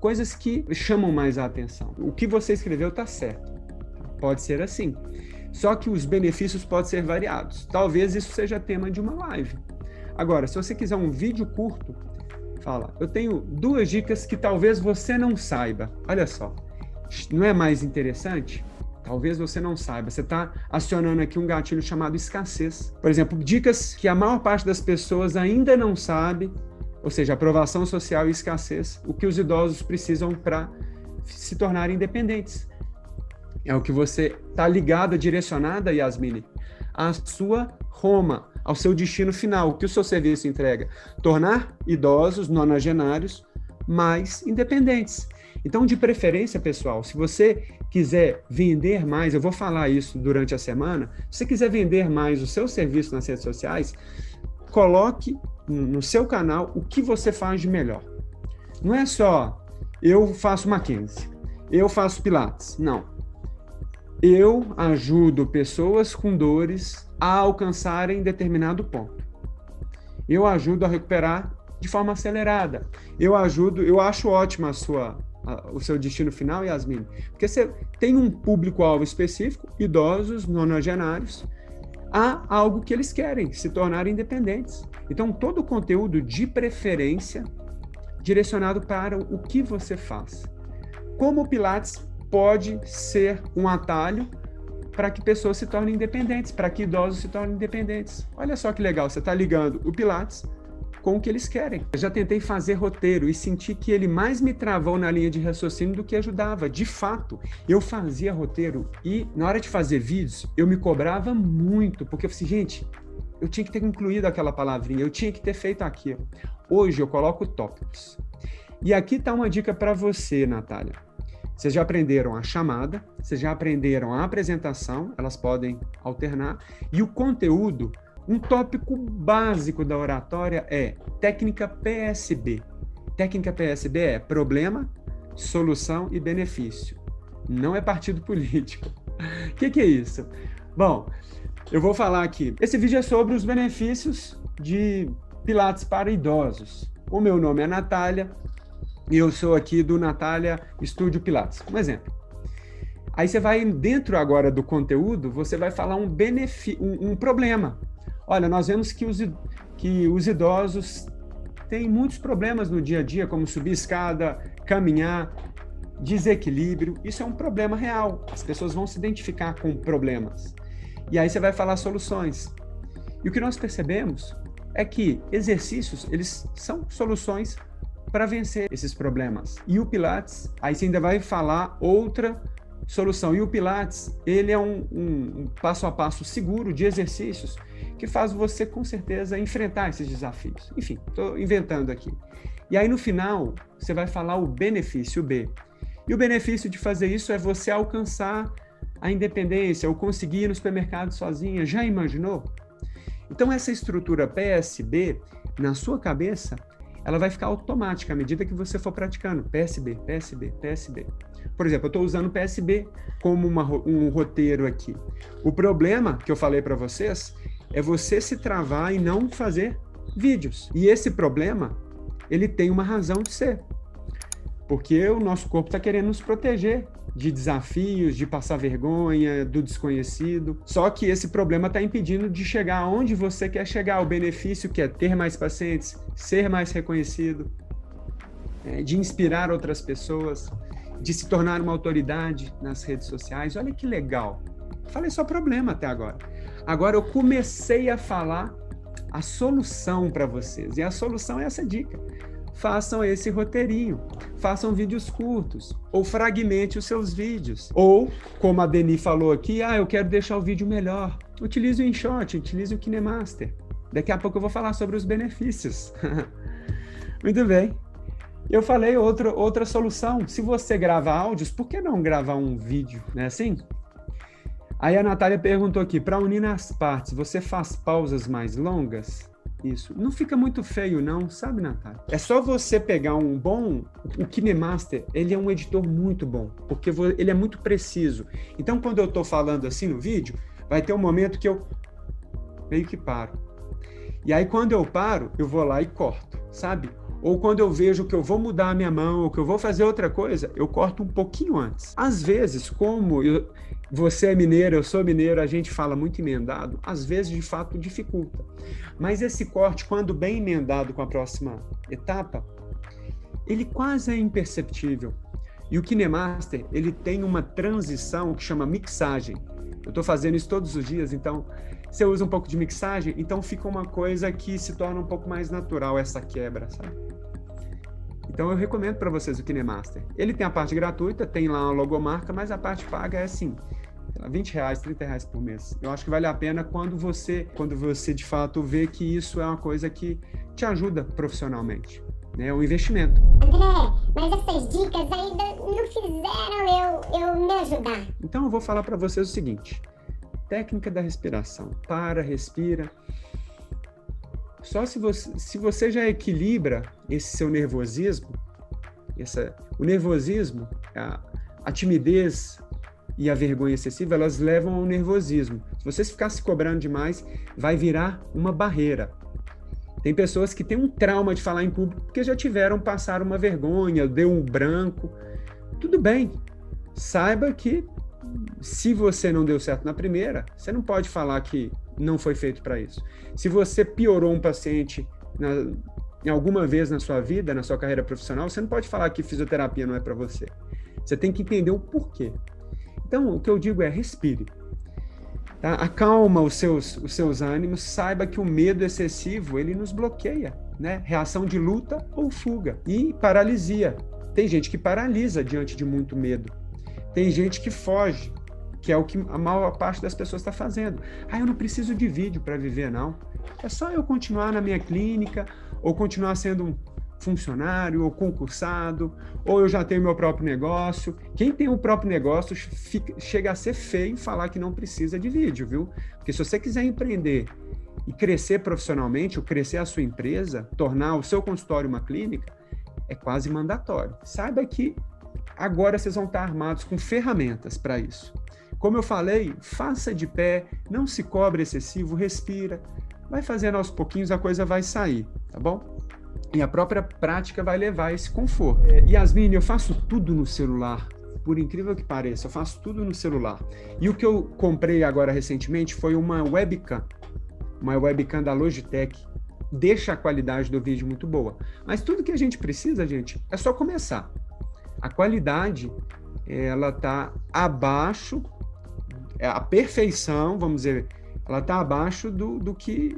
Coisas que chamam mais a atenção. O que você escreveu está certo. Pode ser assim. Só que os benefícios podem ser variados. Talvez isso seja tema de uma live. Agora, se você quiser um vídeo curto, fala, eu tenho 2 dicas que talvez você não saiba. Olha só. Não é mais interessante? Talvez você não saiba. Você está acionando aqui um gatilho chamado escassez. Por exemplo, dicas que a maior parte das pessoas ainda não sabe, ou seja, aprovação social e escassez, o que os idosos precisam para se tornarem independentes. É o que você está ligado, direcionada, Yasmine, à sua Roma, ao seu destino final, o que o seu serviço entrega. Tornar idosos, nonagenários, mais independentes. Então, de preferência, pessoal, se você quiser vender mais, eu vou falar isso durante a semana, se você quiser vender mais o seu serviço nas redes sociais, coloque no seu canal o que você faz de melhor. Não é só eu faço Mackenzie, eu faço Pilates, não. Eu ajudo pessoas com dores a alcançarem determinado ponto. Eu ajudo a recuperar de forma acelerada. Eu acho ótima o seu destino final, Yasmine, porque você tem um público-alvo específico, idosos, nonagenários, há algo que eles querem, se tornarem independentes. Então, todo o conteúdo, de preferência, direcionado para o que você faz. Como o Pilates pode ser um atalho para que pessoas se tornem independentes, para que idosos se tornem independentes. Olha só que legal, você está ligando o Pilates com o que eles querem. Eu já tentei fazer roteiro e senti que ele mais me travou na linha de raciocínio do que ajudava. De fato, eu fazia roteiro e na hora de fazer vídeos, eu me cobrava muito, porque eu falei assim, gente, eu tinha que ter incluído aquela palavrinha, eu tinha que ter feito aquilo. Hoje eu coloco tópicos. E aqui está uma dica para você, Natália. Vocês já aprenderam a chamada, vocês já aprenderam a apresentação, elas podem alternar, e o conteúdo. Um tópico básico da oratória é técnica PSB. Técnica PSB é problema, solução e benefício. Não é partido político. O que é isso? Bom, eu vou falar aqui. Esse vídeo é sobre os benefícios de Pilates para idosos. O meu nome é Natália e eu sou aqui do Natália Estúdio Pilates. Um exemplo. Aí você vai dentro agora do conteúdo, você vai falar um problema. Olha, nós vemos que os idosos têm muitos problemas no dia a dia, como subir escada, caminhar, desequilíbrio. Isso é um problema real. As pessoas vão se identificar com problemas. E aí você vai falar soluções. E o que nós percebemos é que exercícios, eles são soluções para vencer esses problemas. E o Pilates, aí você ainda vai falar outra solução. E o Pilates, ele é um passo a passo seguro de exercícios que faz você, com certeza, enfrentar esses desafios. Enfim, estou inventando aqui. E aí, no final, você vai falar o benefício B. E o benefício de fazer isso é você alcançar a independência ou conseguir ir no supermercado sozinha. Já imaginou? Então, essa estrutura PSB, na sua cabeça, ela vai ficar automática à medida que você for praticando. PSB, PSB, PSB. Por exemplo, eu estou usando o PSB como um roteiro aqui. O problema que eu falei para vocês é você se travar e não fazer vídeos. E esse problema, ele tem uma razão de ser. Porque o nosso corpo está querendo nos proteger de desafios, de passar vergonha, do desconhecido. Só que esse problema está impedindo de chegar aonde você quer chegar. O benefício que é ter mais pacientes, ser mais reconhecido, de inspirar outras pessoas, de se tornar uma autoridade nas redes sociais. Olha que legal. Falei só problema até agora. Agora eu comecei a falar a solução para vocês. E a solução é essa dica. Façam esse roteirinho. Façam vídeos curtos. Ou fragmente os seus vídeos. Ou, como a Deni falou aqui, eu quero deixar o vídeo melhor. Utilize o InShot, utilize o KineMaster. Daqui a pouco eu vou falar sobre os benefícios. Muito bem. Eu falei outra solução. Se você grava áudios, por que não gravar um vídeo? Não é assim? Aí a Natália perguntou aqui, para unir as partes, você faz pausas mais longas? Isso. Não fica muito feio não, sabe, Natália? É só você pegar o KineMaster, ele é um editor muito bom, porque ele é muito preciso. Então, quando eu estou falando assim no vídeo, vai ter um momento que eu meio que paro. E aí, quando eu paro, eu vou lá e corto, sabe? Ou quando eu vejo que eu vou mudar a minha mão, ou que eu vou fazer outra coisa, eu corto um pouquinho antes. Às vezes, como você é mineiro, eu sou mineiro, a gente fala muito emendado, às vezes, de fato, dificulta. Mas esse corte, quando bem emendado com a próxima etapa, ele quase é imperceptível. E o KineMaster, ele tem uma transição que chama mixagem. Eu estou fazendo isso todos os dias, então você usa um pouco de mixagem, então fica uma coisa que se torna um pouco mais natural essa quebra, sabe? Então eu recomendo para vocês o KineMaster. Ele tem a parte gratuita, tem lá uma logomarca, mas a parte paga é assim, R$20, R$30 por mês. Eu acho que vale a pena quando você de fato vê que isso é uma coisa que te ajuda profissionalmente. É um investimento. André, mas essas dicas ainda não fizeram eu me ajudar. Então eu vou falar para vocês o seguinte: técnica da respiração. Para, respira. Só se você já equilibra esse seu nervosismo, o nervosismo, a timidez e a vergonha excessiva, elas levam ao nervosismo. Se você ficar se cobrando demais, vai virar uma barreira. Tem pessoas que têm um trauma de falar em público porque já passaram uma vergonha, deu um branco. Tudo bem. Saiba que se você não deu certo na primeira, você não pode falar que não foi feito para isso. Se você piorou um paciente em alguma vez na sua vida, na sua carreira profissional, você não pode falar que fisioterapia não é para você. Você tem que entender o porquê. Então, o que eu digo é respire. Tá? Acalma os seus ânimos, saiba que o medo excessivo, ele nos bloqueia, né? Reação de luta ou fuga e paralisia. Tem gente que paralisa diante de muito medo. Tem gente que foge, que é o que a maior parte das pessoas está fazendo. Eu não preciso de vídeo para viver, não. É só eu continuar na minha clínica, ou continuar sendo um funcionário, ou concursado, ou eu já tenho meu próprio negócio. Quem tem o próprio negócio chega a ser feio falar que não precisa de vídeo, viu? Porque se você quiser empreender e crescer profissionalmente, ou crescer a sua empresa, tornar o seu consultório uma clínica, é quase mandatório. Saiba que agora vocês vão estar armados com ferramentas para isso. Como eu falei, faça de pé, não se cobre excessivo, respira, vai fazendo aos pouquinhos, a coisa vai sair, tá bom? E a própria prática vai levar esse conforto. Yasmin, eu faço tudo no celular, por incrível que pareça, eu faço tudo no celular. E o que eu comprei agora recentemente foi uma webcam da Logitech. Deixa a qualidade do vídeo muito boa. Mas tudo que a gente precisa, gente, é só começar. A qualidade, ela está abaixo, a perfeição, vamos dizer, ela está abaixo do que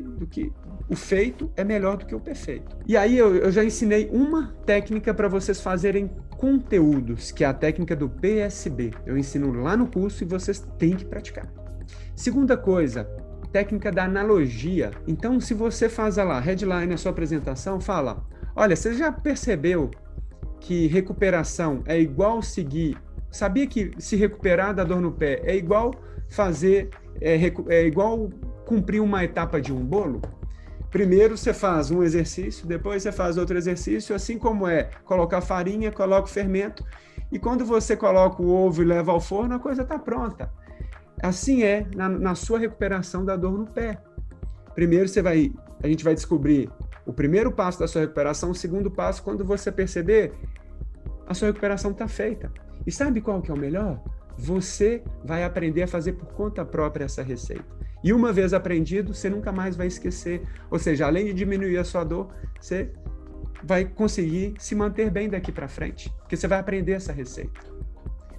o feito é melhor do que o perfeito. E aí eu já ensinei uma técnica para vocês fazerem conteúdos, que é a técnica do PSB. Eu ensino lá no curso e vocês têm que praticar. Segunda coisa, técnica da analogia. Então, se você faz lá, headline, a sua apresentação, fala, olha, você já percebeu que recuperação é igual seguir, sabia que se recuperar da dor no pé é igual igual cumprir uma etapa de um bolo? Primeiro você faz um exercício, depois você faz outro exercício, assim como colocar farinha, coloca o fermento, e quando você coloca o ovo e leva ao forno, a coisa está pronta. Assim na sua recuperação da dor no pé. Primeiro a gente vai descobrir o primeiro passo da sua recuperação, o segundo passo, quando você perceber, a sua recuperação está feita. E sabe qual que é o melhor? Você vai aprender a fazer por conta própria essa receita. E uma vez aprendido, você nunca mais vai esquecer. Ou seja, além de diminuir a sua dor, você vai conseguir se manter bem daqui para frente, porque você vai aprender essa receita.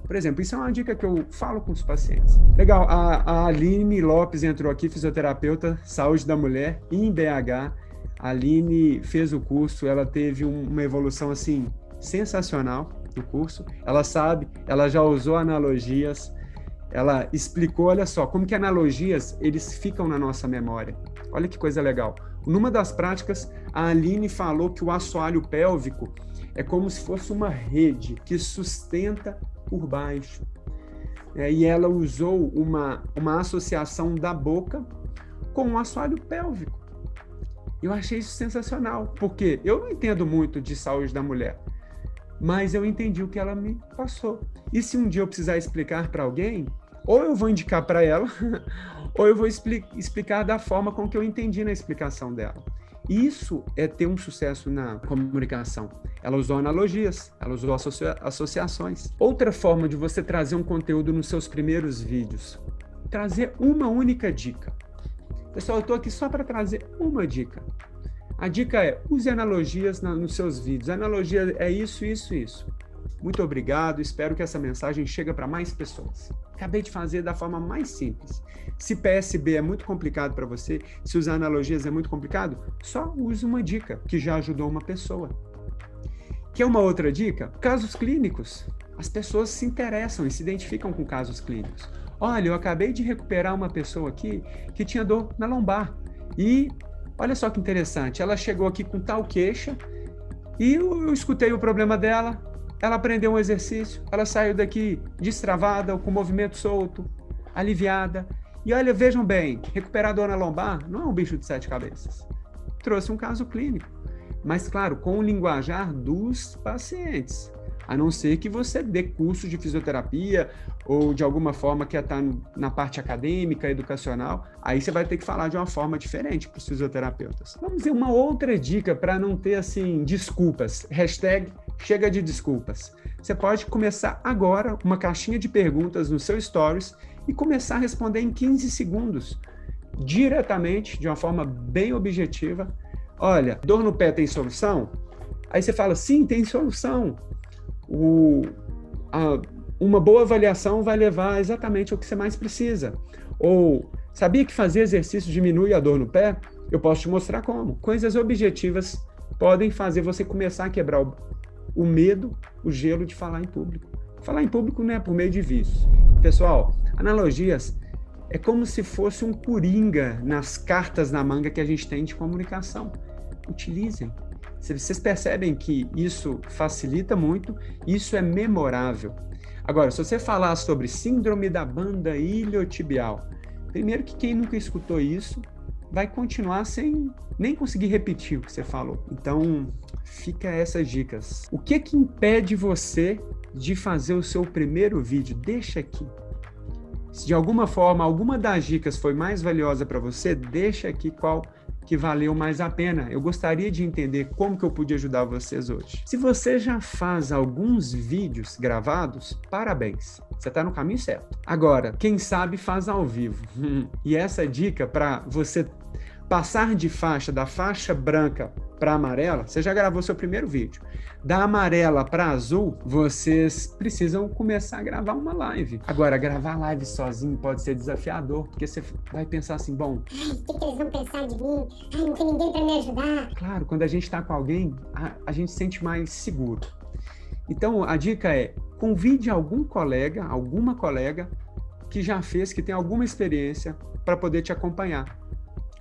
Por exemplo, isso é uma dica que eu falo com os pacientes. Legal, a Aline Lopes entrou aqui, fisioterapeuta, saúde da mulher, em BH. A Aline fez o curso, ela teve uma evolução assim sensacional no curso. Ela sabe, ela já usou analogias, ela explicou, olha só, como que analogias, eles ficam na nossa memória. Olha que coisa legal. Numa das práticas, a Aline falou que o assoalho pélvico é como se fosse uma rede que sustenta por baixo. E ela usou uma associação da boca com o assoalho pélvico. Eu achei isso sensacional, porque eu não entendo muito de saúde da mulher, mas eu entendi o que ela me passou. E se um dia eu precisar explicar para alguém, ou eu vou indicar para ela, ou eu vou explicar da forma com que eu entendi na explicação dela. Isso é ter um sucesso na comunicação. Ela usou analogias, ela usou associações. Outra forma de você trazer um conteúdo nos seus primeiros vídeos, trazer uma única dica. Pessoal, eu estou aqui só para trazer uma dica. A dica é, use analogias nos seus vídeos. A analogia é isso, isso, isso. Muito obrigado, espero que essa mensagem chegue para mais pessoas. Acabei de fazer da forma mais simples. Se PSB é muito complicado para você, se usar analogias é muito complicado, só use uma dica que já ajudou uma pessoa. Quer uma outra dica? Casos clínicos. As pessoas se interessam e se identificam com casos clínicos. Olha, eu acabei de recuperar uma pessoa aqui que tinha dor na lombar. E olha só que interessante, ela chegou aqui com tal queixa e eu escutei o problema dela, ela aprendeu um exercício, ela saiu daqui destravada, com movimento solto, aliviada. E olha, vejam bem, recuperar dor na lombar não é um bicho de 7 cabeças. Trouxe um caso clínico, mas claro, com o linguajar dos pacientes. A não ser que você dê curso de fisioterapia ou de alguma forma que está na parte acadêmica, educacional, aí você vai ter que falar de uma forma diferente para os fisioterapeutas. Vamos ver uma outra dica para não ter, assim, desculpas. Hashtag chega de desculpas. Você pode começar agora uma caixinha de perguntas no seu Stories e começar a responder em 15 segundos, diretamente, de uma forma bem objetiva. Olha, dor no pé tem solução? Aí você fala, sim, tem solução. Uma boa avaliação vai levar exatamente ao que você mais precisa. Ou, sabia que fazer exercício diminui a dor no pé? Eu posso te mostrar como. Coisas objetivas podem fazer você começar a quebrar o medo, o gelo de falar em público. Falar em público não é por meio de vícios. Pessoal, analogias é como se fosse um coringa nas cartas na manga que a gente tem de comunicação. Utilizem. Vocês percebem que isso facilita muito, isso é memorável. Agora, se você falar sobre síndrome da banda iliotibial, primeiro que quem nunca escutou isso vai continuar sem nem conseguir repetir o que você falou. Então, fica essas dicas. O que impede você de fazer o seu primeiro vídeo? Deixa aqui. Se de alguma forma, alguma das dicas foi mais valiosa para você, deixa aqui qual que valeu mais a pena. Eu gostaria de entender como que eu pude ajudar vocês hoje. Se você já faz alguns vídeos gravados, parabéns, você está no caminho certo. Agora, quem sabe faz ao vivo. E essa dica para você passar de faixa, da faixa branca para amarela, você já gravou seu primeiro vídeo. Da amarela para azul, vocês precisam começar a gravar uma live. Agora, gravar live sozinho pode ser desafiador, porque você vai pensar assim, bom... Ai, o que eles vão pensar de mim? Ai, não tem ninguém para me ajudar. Claro, quando a gente está com alguém, a gente se sente mais seguro. Então, a dica é, convide algum colega, alguma colega que já fez, que tem alguma experiência para poder te acompanhar.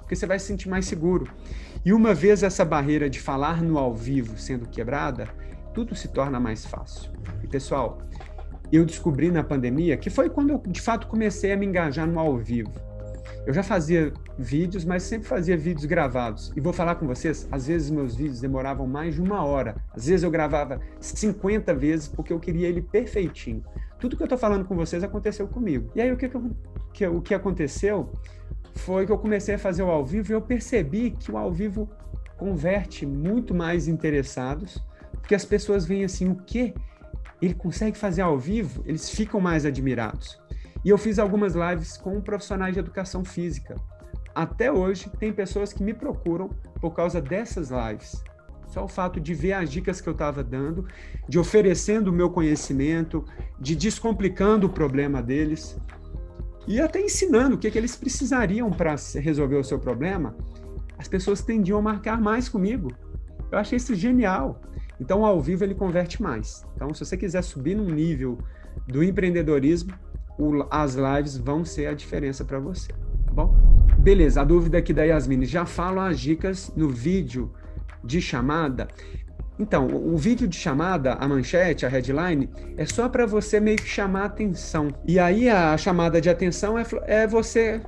Porque você vai se sentir mais seguro. E uma vez essa barreira de falar no ao vivo sendo quebrada, tudo se torna mais fácil. E, pessoal, eu descobri na pandemia, que foi quando eu, de fato, comecei a me engajar no ao vivo. Eu já fazia vídeos, mas sempre fazia vídeos gravados. E vou falar com vocês, às vezes meus vídeos demoravam mais de 1 hora. Às vezes eu gravava 50 vezes, porque eu queria ele perfeitinho. Tudo que eu estou falando com vocês aconteceu comigo. E aí, o que aconteceu foi que eu comecei a fazer o ao vivo e eu percebi que o ao vivo converte muito mais interessados, porque as pessoas veem assim, o quê? Ele consegue fazer ao vivo? Eles ficam mais admirados. E eu fiz algumas lives com profissionais de educação física. Até hoje, tem pessoas que me procuram por causa dessas lives. Só o fato de ver as dicas que eu estava dando, de oferecendo o meu conhecimento, de descomplicando o problema deles, e até ensinando o que eles precisariam para resolver o seu problema, as pessoas tendiam a marcar mais comigo. Eu achei isso genial. Então, ao vivo, ele converte mais. Então, se você quiser subir num nível do empreendedorismo, as lives vão ser a diferença para você, tá bom? Beleza, a dúvida aqui da Yasmine, já falo as dicas no vídeo de chamada. Então, o vídeo de chamada, a manchete, a headline, é só para você meio que chamar a atenção. E aí a chamada de atenção é você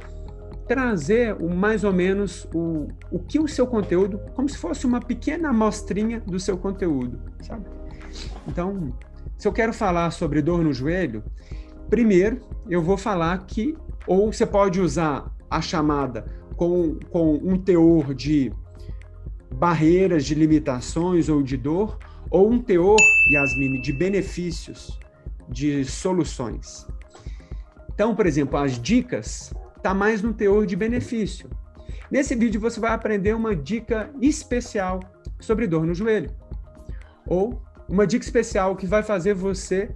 trazer mais ou menos o que o seu conteúdo, como se fosse uma pequena amostrinha do seu conteúdo, sabe? Então, se eu quero falar sobre dor no joelho, primeiro eu vou falar que, ou você pode usar a chamada com um teor de barreiras, de limitações ou de dor, ou um teor, Yasmine, de benefícios, de soluções. Então, por exemplo, as dicas tá mais no teor de benefício. Nesse vídeo você vai aprender uma dica especial sobre dor no joelho. Ou Uma dica especial que vai fazer você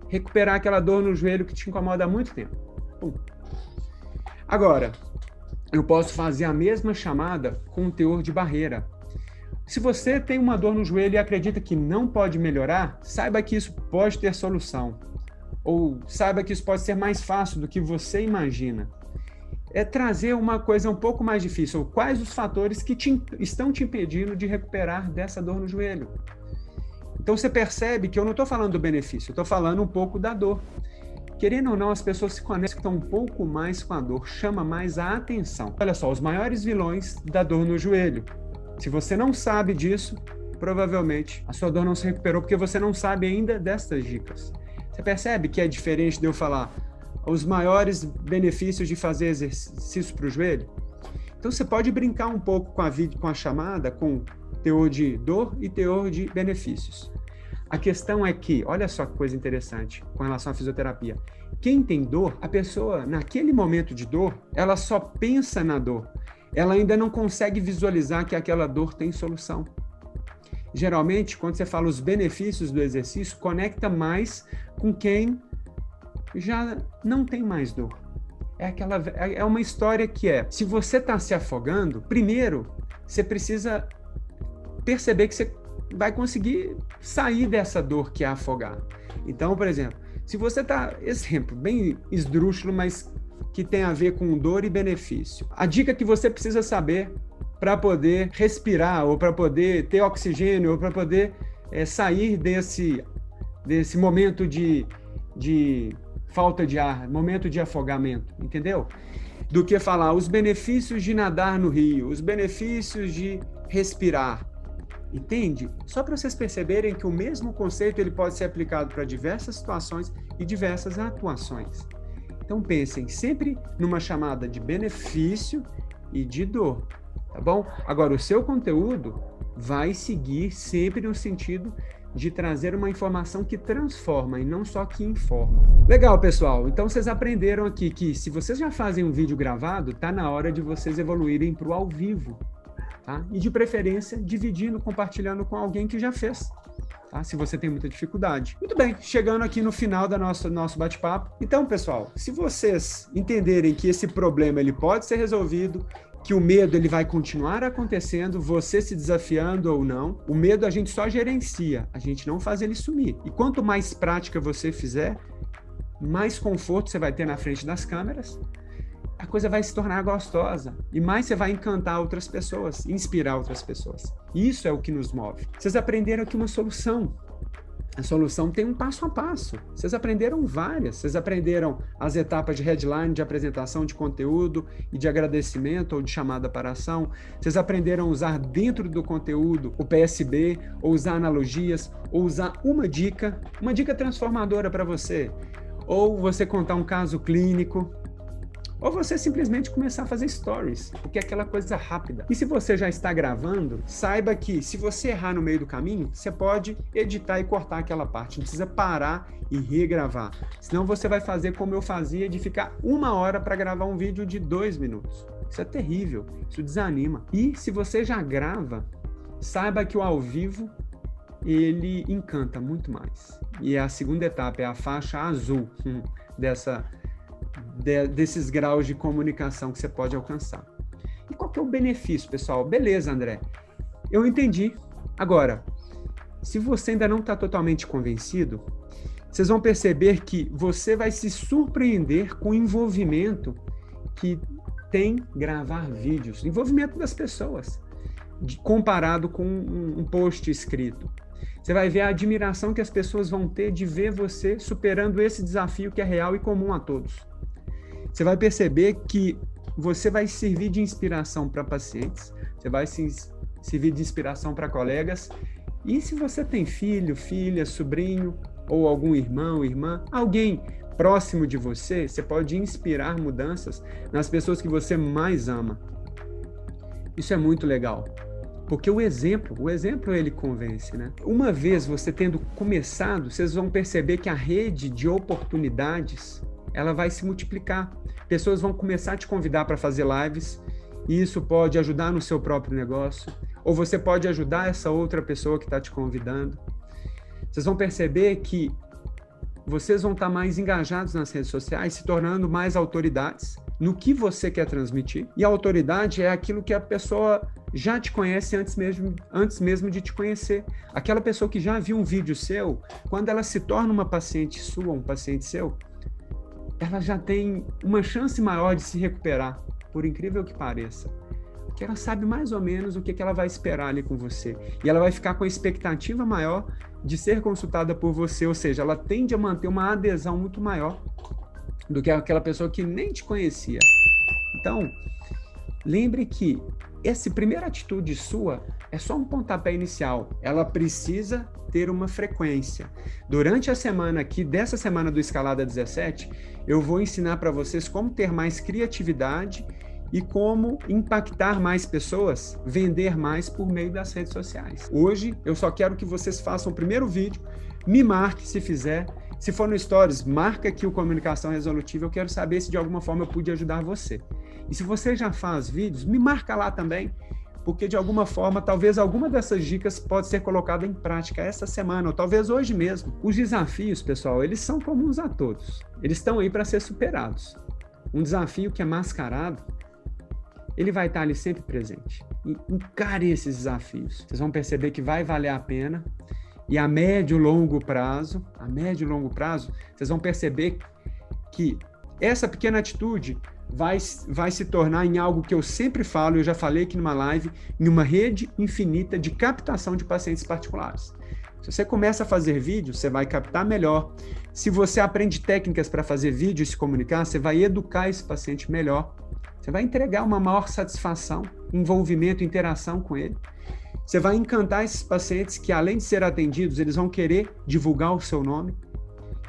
recuperar aquela dor no joelho que te incomoda há muito tempo. Pum. Agora, eu posso fazer a mesma chamada com um teor de barreira. Se você tem uma dor no joelho e acredita que não pode melhorar, saiba que isso pode ter solução. Ou saiba que isso pode ser mais fácil do que você imagina. É trazer uma coisa um pouco mais difícil. Quais os fatores que estão te impedindo de recuperar dessa dor no joelho? Então você percebe que eu não estou falando do benefício, eu estou falando um pouco da dor. Querendo ou não, as pessoas se conectam um pouco mais com a dor, chama mais a atenção. Olha só, os maiores vilões da dor no joelho. Se você não sabe disso, provavelmente a sua dor não se recuperou porque você não sabe ainda dessas dicas. Você percebe que é diferente de eu falar os maiores benefícios de fazer exercício para o joelho? Então você pode brincar um pouco com a chamada, com teor de dor e teor de benefícios. A questão é que, olha só que coisa interessante com relação à fisioterapia. Quem tem dor, a pessoa, naquele momento de dor, ela só pensa na dor. Ela ainda não consegue visualizar que aquela dor tem solução. Geralmente, quando você fala os benefícios do exercício, conecta mais com quem já não tem mais dor. É uma história que se você está se afogando, primeiro, você precisa perceber que você vai conseguir sair dessa dor que é afogar. Então, por exemplo, se você está, exemplo, bem esdrúxulo, mas que tem a ver com dor e benefício. A dica que você precisa saber para poder respirar, ou para poder ter oxigênio, ou para poder sair desse momento de falta de ar, momento de afogamento, entendeu? Do que falar os benefícios de nadar no rio, os benefícios de respirar. Entende? Só para vocês perceberem que o mesmo conceito ele pode ser aplicado para diversas situações e diversas atuações. Então pensem sempre numa chamada de benefício e de dor, tá bom? Agora, o seu conteúdo vai seguir sempre no sentido de trazer uma informação que transforma e não só que informa. Legal, pessoal. Então vocês aprenderam aqui que se vocês já fazem um vídeo gravado, tá na hora de vocês evoluírem para o ao vivo. Tá? E de preferência, dividindo, compartilhando com alguém que já fez, tá? Se você tem muita dificuldade. Muito bem, chegando aqui no final do nosso bate-papo. Então, pessoal, se vocês entenderem que esse problema ele pode ser resolvido, que o medo ele vai continuar acontecendo, você se desafiando ou não, o medo a gente só gerencia, a gente não faz ele sumir. E quanto mais prática você fizer, mais conforto você vai ter na frente das câmeras, a coisa vai se tornar gostosa e mais você vai encantar outras pessoas, inspirar outras pessoas. Isso é o que nos move. Vocês aprenderam aqui uma solução. A solução tem um passo a passo. Vocês aprenderam várias. Vocês aprenderam as etapas de headline, de apresentação de conteúdo e de agradecimento ou de chamada para ação. Vocês aprenderam a usar dentro do conteúdo o PSB, ou usar analogias, ou usar uma dica transformadora para você. Ou você contar um caso clínico. Ou você simplesmente começar a fazer stories, porque é aquela coisa rápida. E se você já está gravando, saiba que se você errar no meio do caminho, você pode editar e cortar aquela parte. Não precisa parar e regravar. Senão você vai fazer como eu fazia, de ficar 1 hora para gravar um vídeo de 2 minutos. Isso é terrível, isso desanima. E se você já grava, saiba que o ao vivo, ele encanta muito mais. E a segunda etapa é a faixa azul desses graus de comunicação que você pode alcançar. E qual que é o benefício, pessoal? Beleza, André. Eu entendi. Agora, se você ainda não está totalmente convencido, vocês vão perceber que você vai se surpreender com o envolvimento que tem gravar vídeos. Envolvimento das pessoas, comparado com um post escrito. Você vai ver a admiração que as pessoas vão ter de ver você superando esse desafio que é real e comum a todos. Você vai perceber que você vai servir de inspiração para pacientes, você vai servir de inspiração para colegas, e se você tem filho, filha, sobrinho, ou algum irmão, irmã, alguém próximo de você, você pode inspirar mudanças nas pessoas que você mais ama. Isso é muito legal, porque o exemplo ele convence, né? Uma vez você tendo começado, vocês vão perceber que a rede de oportunidades ela vai se multiplicar. Pessoas vão começar a te convidar para fazer lives, e isso pode ajudar no seu próprio negócio, ou você pode ajudar essa outra pessoa que está te convidando. Vocês vão perceber que vocês vão estar mais engajados nas redes sociais, se tornando mais autoridades no que você quer transmitir. E a autoridade é aquilo que a pessoa já te conhece antes mesmo de te conhecer. Aquela pessoa que já viu um vídeo seu, quando ela se torna uma paciente sua, um paciente seu, ela já tem uma chance maior de se recuperar, por incrível que pareça. Porque ela sabe mais ou menos o que ela vai esperar ali com você. E ela vai ficar com a expectativa maior de ser consultada por você, ou seja, ela tende a manter uma adesão muito maior do que aquela pessoa que nem te conhecia. Então, lembre que essa primeira atitude sua é só um pontapé inicial. Ela precisa ter uma frequência. Durante a semana aqui, dessa semana do Escalada 17, eu vou ensinar para vocês como ter mais criatividade e como impactar mais pessoas, vender mais por meio das redes sociais. Hoje, eu só quero que vocês façam o primeiro vídeo, me marque se fizer. Se for no Stories, marca aqui o Comunicação Resolutiva, eu quero saber se de alguma forma eu pude ajudar você. E se você já faz vídeos, me marca lá também, porque de alguma forma, talvez alguma dessas dicas pode ser colocada em prática essa semana, ou talvez hoje mesmo. Os desafios, pessoal, eles são comuns a todos. Eles estão aí para ser superados. Um desafio que é mascarado, ele vai estar ali sempre presente. E encare esses desafios. Vocês vão perceber que vai valer a pena. E a médio e longo prazo, vocês vão perceber que essa pequena atitude vai se tornar em algo que eu sempre falo, eu já falei aqui numa live, em uma rede infinita de captação de pacientes particulares. Se você começa a fazer vídeo, você vai captar melhor. Se você aprende técnicas para fazer vídeo e se comunicar, você vai educar esse paciente melhor. Você vai entregar uma maior satisfação, envolvimento, interação com ele. Você vai encantar esses pacientes que, além de ser atendidos, eles vão querer divulgar o seu nome.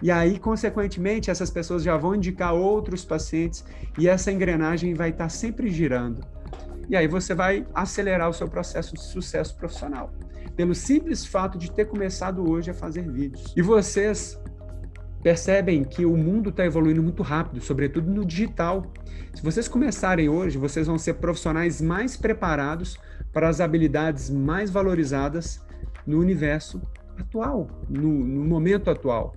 E aí, consequentemente, essas pessoas já vão indicar outros pacientes e essa engrenagem vai estar sempre girando. E aí você vai acelerar o seu processo de sucesso profissional, pelo simples fato de ter começado hoje a fazer vídeos. E vocês percebem que o mundo está evoluindo muito rápido, sobretudo no digital. Se vocês começarem hoje, vocês vão ser profissionais mais preparados para as habilidades mais valorizadas no universo atual, no momento atual.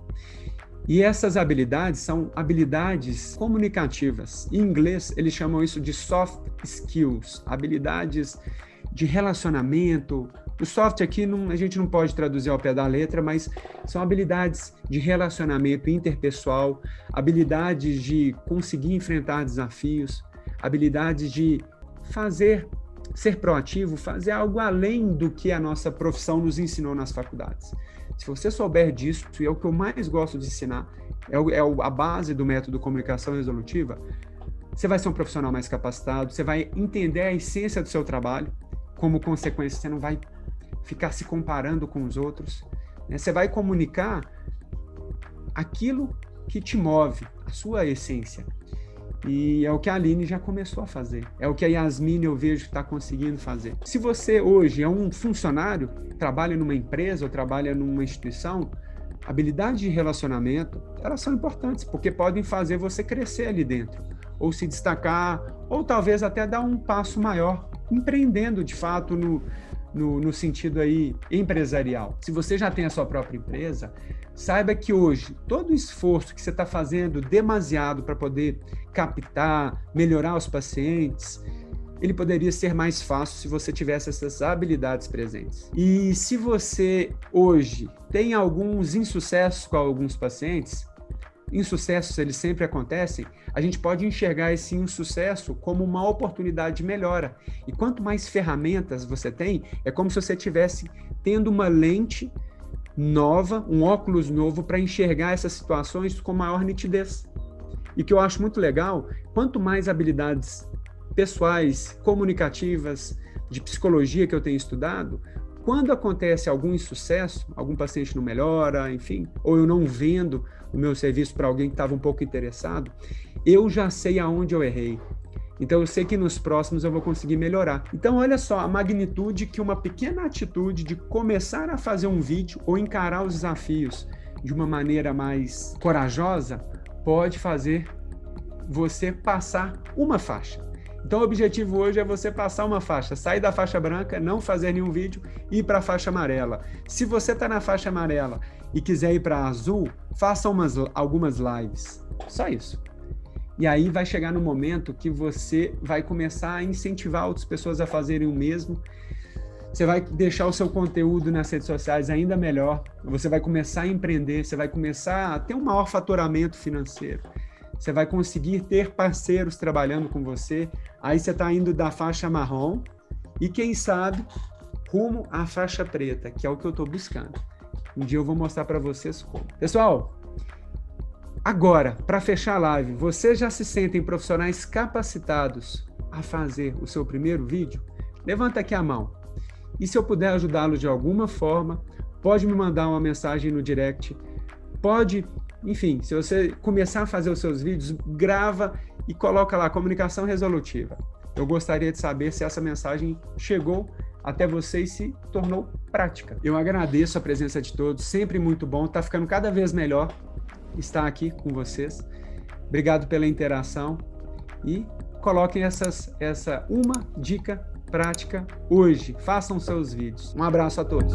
E essas habilidades são habilidades comunicativas. Em inglês, eles chamam isso de soft skills, habilidades de relacionamento. O soft aqui a gente não pode traduzir ao pé da letra, mas são habilidades de relacionamento interpessoal, habilidades de conseguir enfrentar desafios, habilidades de ser proativo, fazer algo além do que a nossa profissão nos ensinou nas faculdades. Se você souber disso, e é o que eu mais gosto de ensinar, a base do método Comunicação Resolutiva, você vai ser um profissional mais capacitado, você vai entender a essência do seu trabalho, como consequência, você não vai ficar se comparando com os outros, né? Você vai comunicar aquilo que te move, a sua essência. E é o que a Aline já começou a fazer. É o que a Yasmine eu vejo que está conseguindo fazer. Se você hoje é um funcionário, trabalha numa empresa ou trabalha numa instituição, habilidades de relacionamento, elas são importantes, porque podem fazer você crescer ali dentro, ou se destacar, ou talvez até dar um passo maior, empreendendo de fato no sentido aí empresarial. Se você já tem a sua própria empresa, saiba que hoje todo o esforço que você está fazendo demasiado para poder captar, melhorar os pacientes, ele poderia ser mais fácil se você tivesse essas habilidades presentes. E se você hoje tem alguns insucessos com alguns pacientes, insucessos eles sempre acontecem, a gente pode enxergar esse insucesso como uma oportunidade de melhora. E quanto mais ferramentas você tem, é como se você estivesse tendo uma lente nova, um óculos novo para enxergar essas situações com maior nitidez. E que eu acho muito legal, quanto mais habilidades pessoais, comunicativas, de psicologia que eu tenho estudado, quando acontece algum insucesso, algum paciente não melhora, enfim, ou eu não vendo o meu serviço para alguém que estava um pouco interessado, eu já sei aonde eu errei. Então eu sei que nos próximos eu vou conseguir melhorar. Então olha só a magnitude que uma pequena atitude de começar a fazer um vídeo ou encarar os desafios de uma maneira mais corajosa pode fazer você passar uma faixa. Então o objetivo hoje é você passar uma faixa, sair da faixa branca, não fazer nenhum vídeo e ir para a faixa amarela. Se você está na faixa amarela e quiser ir para a azul, faça algumas lives. Só isso. E aí vai chegar no momento que você vai começar a incentivar outras pessoas a fazerem o mesmo. Você vai deixar o seu conteúdo nas redes sociais ainda melhor. Você vai começar a empreender, você vai começar a ter um maior faturamento financeiro. Você vai conseguir ter parceiros trabalhando com você. Aí você está indo da faixa marrom e, quem sabe, rumo à faixa preta, que é o que eu estou buscando. Um dia eu vou mostrar para vocês como. Pessoal, agora, para fechar a live, vocês já se sentem profissionais capacitados a fazer o seu primeiro vídeo? Levanta aqui a mão. E se eu puder ajudá-lo de alguma forma, pode me mandar uma mensagem no direct. Pode, enfim, se você começar a fazer os seus vídeos, grava e coloca lá, comunicação resolutiva. Eu gostaria de saber se essa mensagem chegou até você e se tornou prática. Eu agradeço a presença de todos, sempre muito bom, está ficando cada vez melhor estar aqui com vocês. Obrigado pela interação e coloquem essa uma dica prática hoje. Façam seus vídeos. Um abraço a todos.